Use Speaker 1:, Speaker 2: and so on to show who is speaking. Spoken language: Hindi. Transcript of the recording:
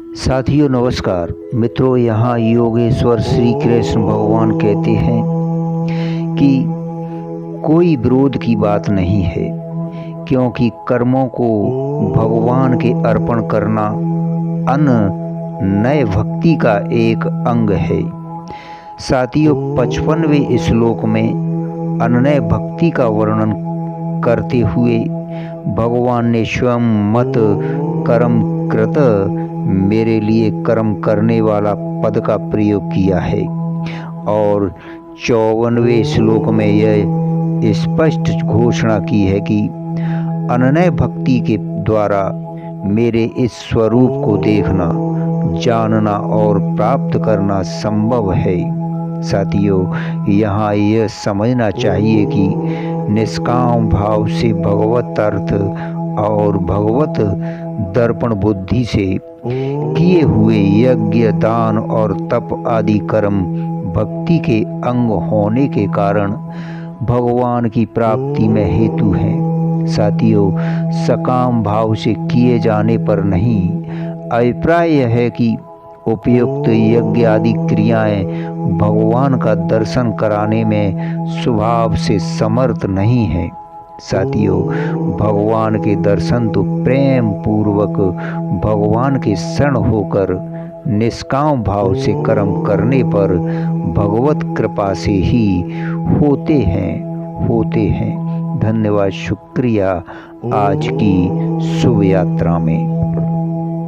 Speaker 1: साथियों नमस्कार मित्रों, यहाँ योगेश्वर श्री कृष्ण भगवान कहते हैं कि कोई विरोध की बात नहीं है, क्योंकि कर्मों को भगवान के अर्पण करना नए भक्ति का एक अंग है। साथियों 55वें श्लोक में अनन्य भक्ति का वर्णन करते हुए भगवान ने स्वयं मत कर्म कृत मेरे लिए कर्म करने वाला पद का प्रयोग किया है और 54वें श्लोक में यह स्पष्ट घोषणा की है कि अनन्य भक्ति के द्वारा मेरे इस स्वरूप को देखना, जानना और प्राप्त करना संभव है। साथियों, यहाँ यह समझना चाहिए कि निष्काम भाव से भगवत अर्थ और भगवत दर्पण बुद्धि से किए हुए यज्ञ, दान और तप आदि कर्म भक्ति के अंग होने के कारण भगवान की प्राप्ति में हेतु हैं। साथियों, सकाम भाव से किए जाने पर नहीं, अभिप्राय यह है कि उपयुक्त यज्ञ आदि क्रियाएं भगवान का दर्शन कराने में स्वभाव से समर्थ नहीं है। साथियों, भगवान के दर्शन तो प्रेम पूर्वक भगवान के शरण होकर निष्काम भाव से कर्म करने पर भगवत कृपा से ही होते हैं। धन्यवाद, शुक्रिया आज की शुभ यात्रा में।